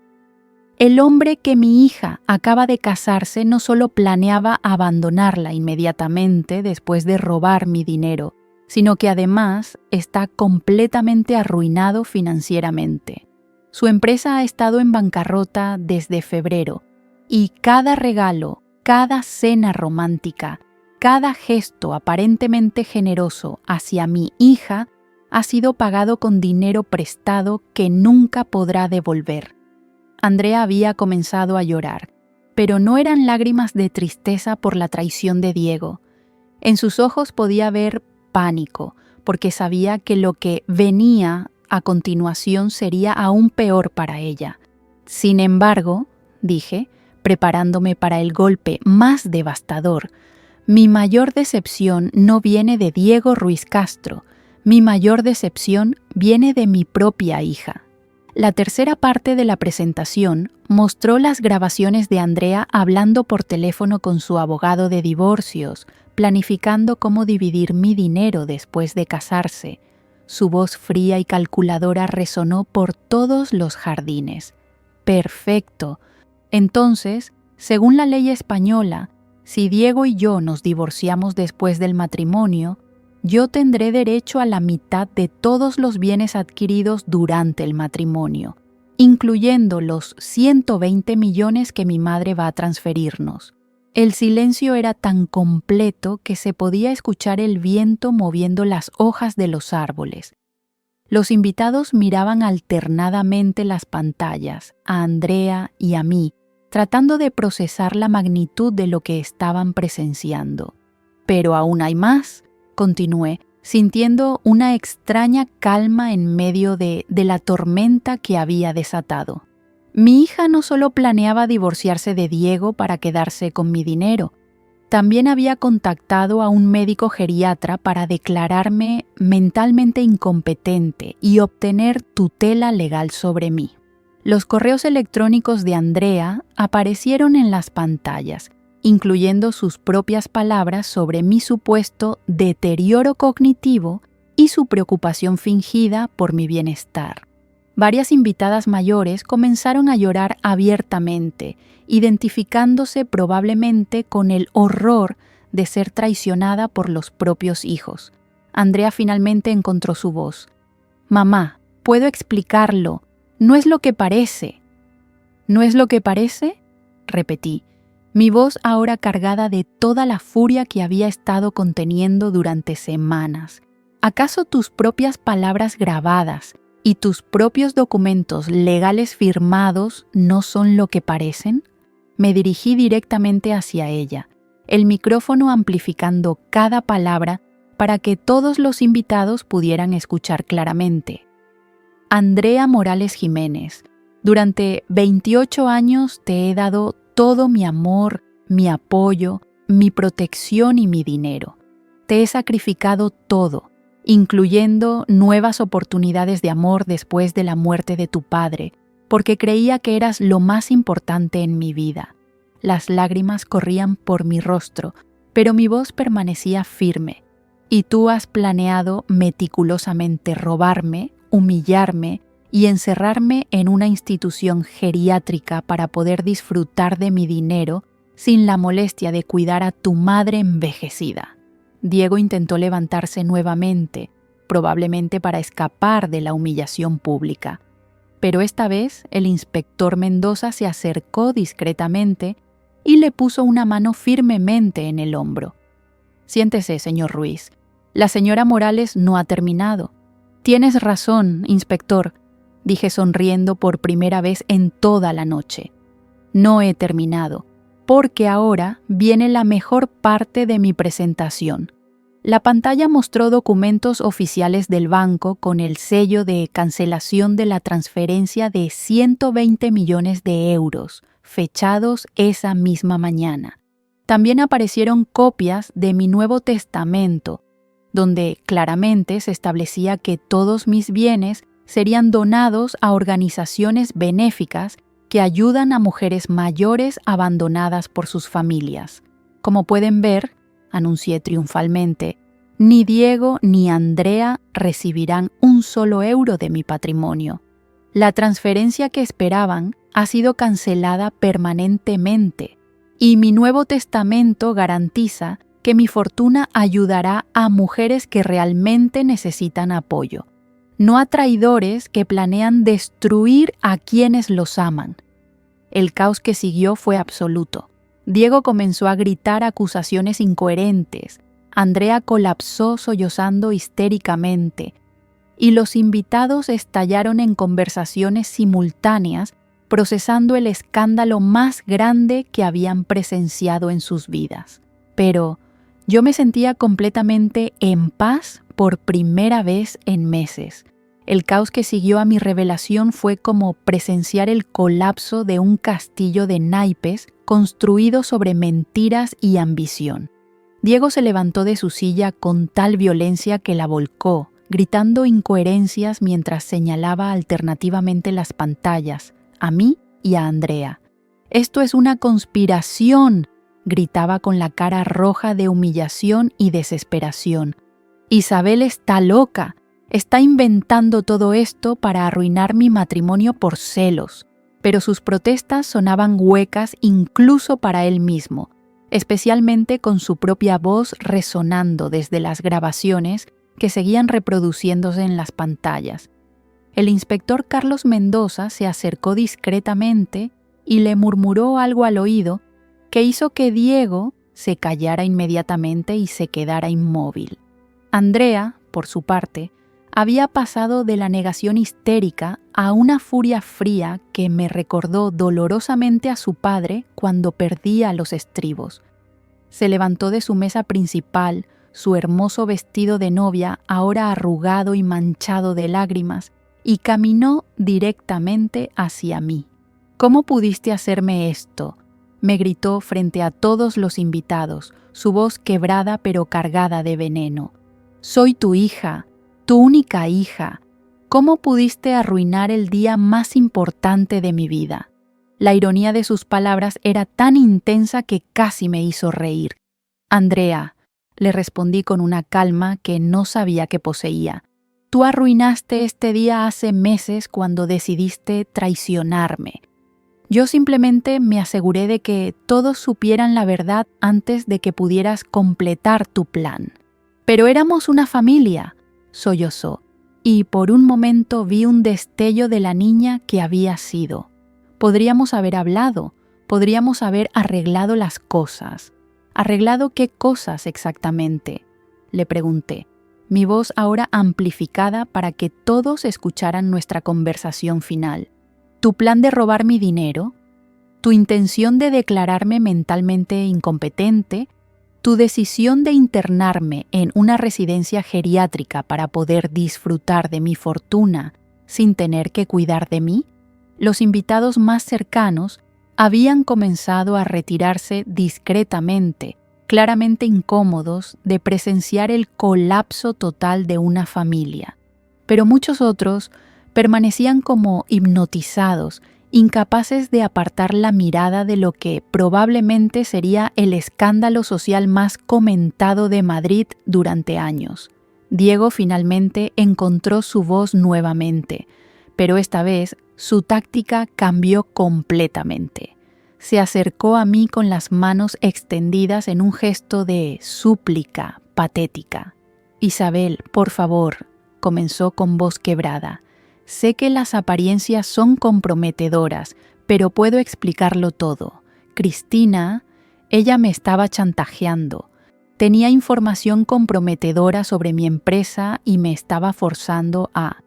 el hombre que mi hija acaba de casarse no solo planeaba abandonarla inmediatamente después de robar mi dinero, sino que además está completamente arruinado financieramente. Su empresa ha estado en bancarrota desde febrero y cada regalo, cada cena romántica, cada gesto aparentemente generoso hacia mi hija ha sido pagado con dinero prestado que nunca podrá devolver. Andrea había comenzado a llorar, pero no eran lágrimas de tristeza por la traición de Diego. En sus ojos podía ver pánico, porque sabía que lo que venía a continuación sería aún peor para ella. Sin embargo, dije, preparándome para el golpe más devastador, mi mayor decepción no viene de Diego Ruiz Castro, mi mayor decepción viene de mi propia hija. La tercera parte de la presentación mostró las grabaciones de Andrea hablando por teléfono con su abogado de divorcios, planificando cómo dividir mi dinero después de casarse. Su voz fría y calculadora resonó por todos los jardines. Perfecto. Entonces, según la ley española, si Diego y yo nos divorciamos después del matrimonio, yo tendré derecho a la mitad de todos los bienes adquiridos durante el matrimonio, incluyendo los 120 millones que mi madre va a transferirnos. El silencio era tan completo que se podía escuchar el viento moviendo las hojas de los árboles. Los invitados miraban alternadamente las pantallas, a Andrea y a mí, tratando de procesar la magnitud de lo que estaban presenciando. Pero aún hay más, continué, sintiendo una extraña calma en medio de la tormenta que había desatado. Mi hija no solo planeaba divorciarse de Diego para quedarse con mi dinero, también había contactado a un médico geriatra para declararme mentalmente incompetente y obtener tutela legal sobre mí. Los correos electrónicos de Andrea aparecieron en las pantallas, incluyendo sus propias palabras sobre mi supuesto deterioro cognitivo y su preocupación fingida por mi bienestar. Varias invitadas mayores comenzaron a llorar abiertamente, identificándose probablemente con el horror de ser traicionada por los propios hijos. Andrea finalmente encontró su voz. «Mamá, puedo explicarlo. No es lo que parece». «¿No es lo que parece?», repetí, mi voz ahora cargada de toda la furia que había estado conteniendo durante semanas. ¿Acaso tus propias palabras grabadas y tus propios documentos legales firmados no son lo que parecen? Me dirigí directamente hacia ella, el micrófono amplificando cada palabra para que todos los invitados pudieran escuchar claramente. Andrea Morales Jiménez, durante 28 años te he dado todo mi amor, mi apoyo, mi protección y mi dinero. Te he sacrificado todo, incluyendo nuevas oportunidades de amor después de la muerte de tu padre, porque creía que eras lo más importante en mi vida. Las lágrimas corrían por mi rostro, pero mi voz permanecía firme. Y tú has planeado meticulosamente robarme, humillarme y encerrarme en una institución geriátrica para poder disfrutar de mi dinero sin la molestia de cuidar a tu madre envejecida. Diego intentó levantarse nuevamente, probablemente para escapar de la humillación pública. Pero esta vez el inspector Mendoza se acercó discretamente y le puso una mano firmemente en el hombro. «Siéntese, señor Ruiz. La señora Morales no ha terminado». «Tienes razón, inspector», dije sonriendo por primera vez en toda la noche. «No he terminado, porque ahora viene la mejor parte de mi presentación». La pantalla mostró documentos oficiales del banco con el sello de cancelación de la transferencia de 120 millones de euros, fechados esa misma mañana. También aparecieron copias de mi Nuevo Testamento, donde claramente se establecía que todos mis bienes serían donados a organizaciones benéficas que ayudan a mujeres mayores abandonadas por sus familias. Como pueden ver, anuncié triunfalmente, ni Diego ni Andrea recibirán un solo euro de mi patrimonio. La transferencia que esperaban ha sido cancelada permanentemente y mi Nuevo Testamento garantiza que mi fortuna ayudará a mujeres que realmente necesitan apoyo, no a traidores que planean destruir a quienes los aman. El caos que siguió fue absoluto. Diego comenzó a gritar acusaciones incoherentes, Andrea colapsó sollozando histéricamente, y los invitados estallaron en conversaciones simultáneas, procesando el escándalo más grande que habían presenciado en sus vidas. Pero yo me sentía completamente en paz por primera vez en meses. El caos que siguió a mi revelación fue como presenciar el colapso de un castillo de naipes construido sobre mentiras y ambición. Diego se levantó de su silla con tal violencia que la volcó, gritando incoherencias mientras señalaba alternativamente las pantallas, a mí y a Andrea. «Esto es una conspiración», gritaba con la cara roja de humillación y desesperación. «Isabel está loca. Está inventando todo esto para arruinar mi matrimonio por celos». Pero sus protestas sonaban huecas incluso para él mismo, especialmente con su propia voz resonando desde las grabaciones que seguían reproduciéndose en las pantallas. el inspector Carlos Mendoza se acercó discretamente y le murmuró algo al oído que hizo que Diego se callara inmediatamente y se quedara inmóvil. Andrea, por su parte, había pasado de la negación histérica a una furia fría que me recordó dolorosamente a su padre cuando perdía los estribos. Se levantó de su mesa principal, su hermoso vestido de novia ahora arrugado y manchado de lágrimas, y caminó directamente hacia mí. «¿Cómo pudiste hacerme esto?», me gritó frente a todos los invitados, su voz quebrada pero cargada de veneno. «Soy tu hija, tu única hija. ¿Cómo pudiste arruinar el día más importante de mi vida?». La ironía de sus palabras era tan intensa que casi me hizo reír. «Andrea», le respondí con una calma que no sabía que poseía, «tú arruinaste este día hace meses cuando decidiste traicionarme. Yo simplemente me aseguré de que todos supieran la verdad antes de que pudieras completar tu plan. Pero éramos una familia», sollozó, y por un momento vi un destello de la niña que había sido. Podríamos haber hablado, podríamos haber arreglado las cosas. «¿Arreglado qué cosas exactamente?», le pregunté, mi voz ahora amplificada para que todos escucharan nuestra conversación final. «¿Tu plan de robar mi dinero? ¿Tu intención de declararme mentalmente incompetente? ¿Tu decisión de internarme en una residencia geriátrica para poder disfrutar de mi fortuna sin tener que cuidar de mí?» Los invitados más cercanos habían comenzado a retirarse discretamente, claramente incómodos de presenciar el colapso total de una familia. Pero muchos otros permanecían como hipnotizados, incapaces de apartar la mirada de lo que probablemente sería el escándalo social más comentado de Madrid durante años. Diego finalmente encontró su voz nuevamente, pero esta vez su táctica cambió completamente. Se acercó a mí con las manos extendidas en un gesto de súplica patética. «Isabel, por favor», comenzó con voz quebrada. «Sé que las apariencias son comprometedoras, pero puedo explicarlo todo. Cristina, ella me estaba chantajeando. Tenía información comprometedora sobre mi empresa y me estaba forzando a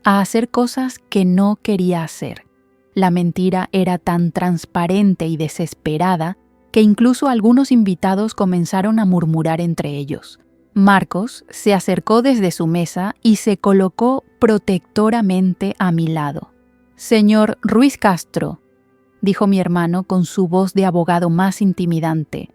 hacer cosas que no quería hacer. La mentira era tan transparente y desesperada que incluso algunos invitados comenzaron a murmurar entre ellos. Marcos se acercó desde su mesa y se colocó protectoramente a mi lado. «Señor Ruiz Castro», dijo mi hermano con su voz de abogado más intimidante,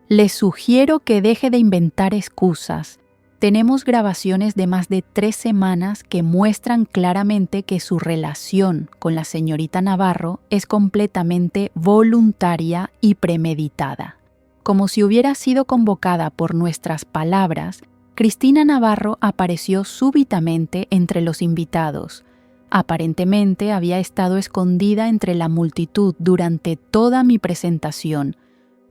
«le sugiero que deje de inventar excusas. Tenemos grabaciones de más de 3 semanas que muestran claramente que su relación con la señorita Navarro es completamente voluntaria y premeditada». Como si hubiera sido convocada por nuestras palabras, Cristina Navarro apareció súbitamente entre los invitados. Aparentemente había estado escondida entre la multitud durante toda mi presentación,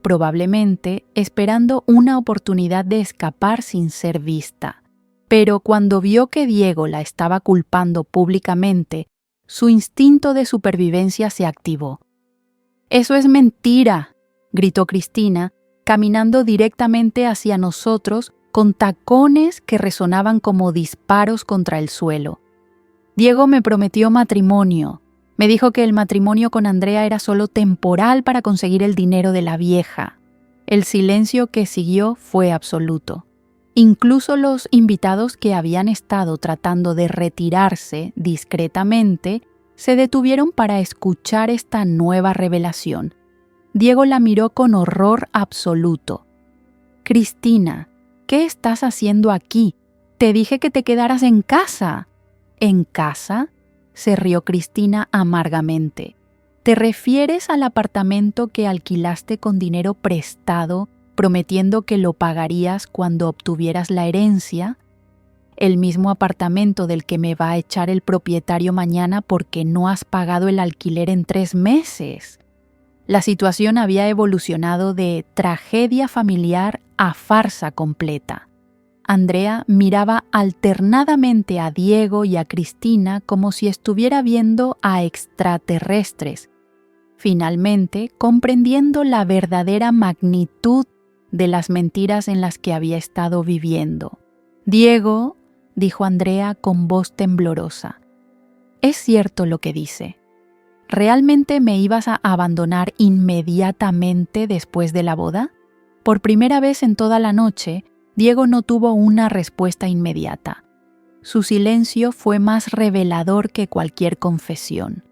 probablemente esperando una oportunidad de escapar sin ser vista. Pero cuando vio que Diego la estaba culpando públicamente, su instinto de supervivencia se activó. «¡Eso es mentira!», gritó Cristina, caminando directamente hacia nosotros con tacones que resonaban como disparos contra el suelo. «Diego me prometió matrimonio. Me dijo que el matrimonio con Andrea era solo temporal para conseguir el dinero de la vieja». El silencio que siguió fue absoluto. Incluso los invitados que habían estado tratando de retirarse discretamente se detuvieron para escuchar esta nueva revelación. Diego la miró con horror absoluto. «Cristina, ¿qué estás haciendo aquí? Te dije que te quedaras en casa». «¿En casa?», se rió Cristina amargamente. «¿Te refieres al apartamento que alquilaste con dinero prestado, prometiendo que lo pagarías cuando obtuvieras la herencia? El mismo apartamento del que me va a echar el propietario mañana porque no has pagado el alquiler en 3 meses». La situación había evolucionado de tragedia familiar a farsa completa. Andrea miraba alternadamente a Diego y a Cristina como si estuviera viendo a extraterrestres, finalmente comprendiendo la verdadera magnitud de las mentiras en las que había estado viviendo. «Diego», dijo Andrea con voz temblorosa, «es cierto lo que dice. ¿Realmente me ibas a abandonar inmediatamente después de la boda?» Por primera vez en toda la noche, Diego no tuvo una respuesta inmediata. Su silencio fue más revelador que cualquier confesión.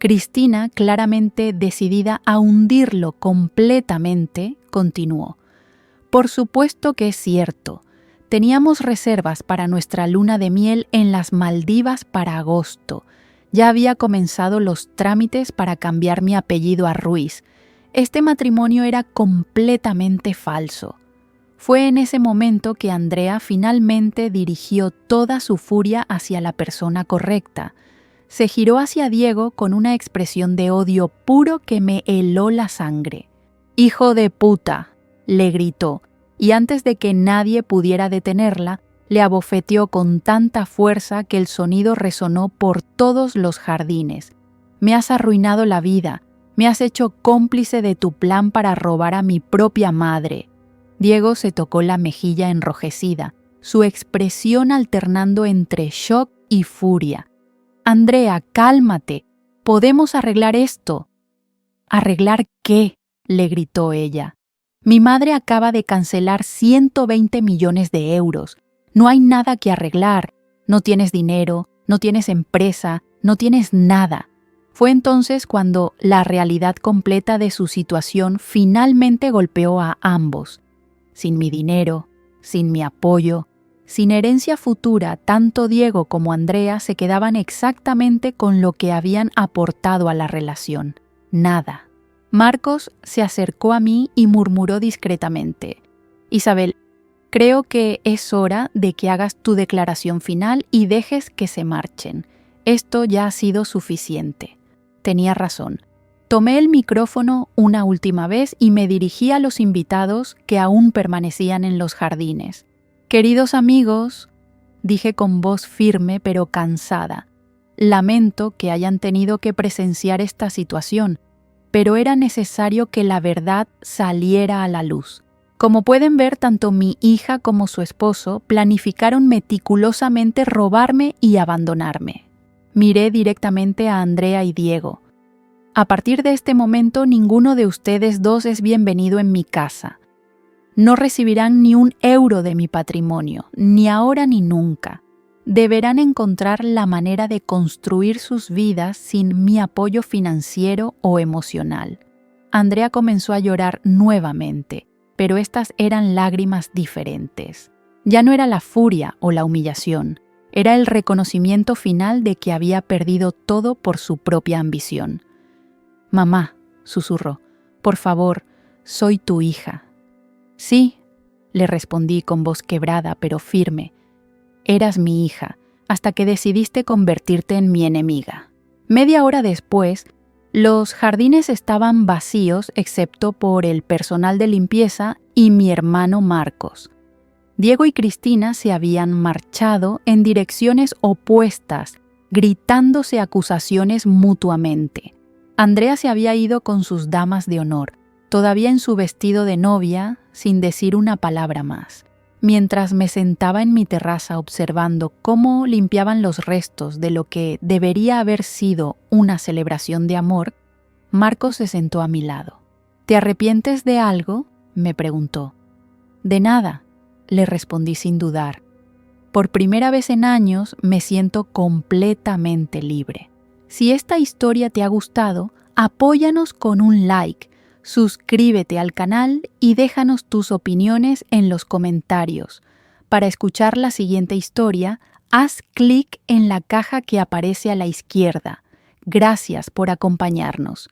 Cristina, claramente decidida a hundirlo completamente, continuó. «Por supuesto que es cierto. Teníamos reservas para nuestra luna de miel en las Maldivas para agosto. Ya había comenzado los trámites para cambiar mi apellido a Ruiz. Este matrimonio era completamente falso». Fue en ese momento que Andrea finalmente dirigió toda su furia hacia la persona correcta. Se giró hacia Diego con una expresión de odio puro que me heló la sangre. «¡Hijo de puta!», le gritó, y antes de que nadie pudiera detenerla, le abofeteó con tanta fuerza que el sonido resonó por todos los jardines. «Me has arruinado la vida, me has hecho cómplice de tu plan para robar a mi propia madre». Diego se tocó la mejilla enrojecida, su expresión alternando entre shock y furia. «Andrea, cálmate. Podemos arreglar esto». «¿Arreglar qué?», le gritó ella. «Mi madre acaba de cancelar 120 millones de euros. No hay nada que arreglar. No tienes dinero, no tienes empresa, no tienes nada». Fue entonces cuando la realidad completa de su situación finalmente golpeó a ambos. Sin mi dinero, sin mi apoyo, sin herencia futura, tanto Diego como Andrea se quedaban exactamente con lo que habían aportado a la relación. Nada. Marcos se acercó a mí y murmuró discretamente: «Isabel, creo que es hora de que hagas tu declaración final y dejes que se marchen. Esto ya ha sido suficiente». Tenía razón. Tomé el micrófono una última vez y me dirigí a los invitados que aún permanecían en los jardines. «Queridos amigos», dije con voz firme pero cansada, «lamento que hayan tenido que presenciar esta situación, pero era necesario que la verdad saliera a la luz. Como pueden ver, tanto mi hija como su esposo planificaron meticulosamente robarme y abandonarme». Miré directamente a Andrea y Diego. «A partir de este momento, ninguno de ustedes dos es bienvenido en mi casa. No recibirán ni un euro de mi patrimonio, ni ahora ni nunca. Deberán encontrar la manera de construir sus vidas sin mi apoyo financiero o emocional». Andrea comenzó a llorar nuevamente, pero estas eran lágrimas diferentes. Ya no era la furia o la humillación, era el reconocimiento final de que había perdido todo por su propia ambición. «Mamá», susurró, «por favor, soy tu hija». «Sí», le respondí con voz quebrada pero firme, «eras mi hija, hasta que decidiste convertirte en mi enemiga». Media hora después, los jardines estaban vacíos excepto por el personal de limpieza y mi hermano Marcos. Diego y Cristina se habían marchado en direcciones opuestas, gritándose acusaciones mutuamente. Andrea se había ido con sus damas de honor, todavía en su vestido de novia, sin decir una palabra más. Mientras me sentaba en mi terraza observando cómo limpiaban los restos de lo que debería haber sido una celebración de amor, Marcos se sentó a mi lado. «¿Te arrepientes de algo?», me preguntó. «De nada», le respondí sin dudar. «Por primera vez en años me siento completamente libre». Si esta historia te ha gustado, apóyanos con un like, suscríbete al canal y déjanos tus opiniones en los comentarios. Para escuchar la siguiente historia, haz clic en la caja que aparece a la izquierda. Gracias por acompañarnos.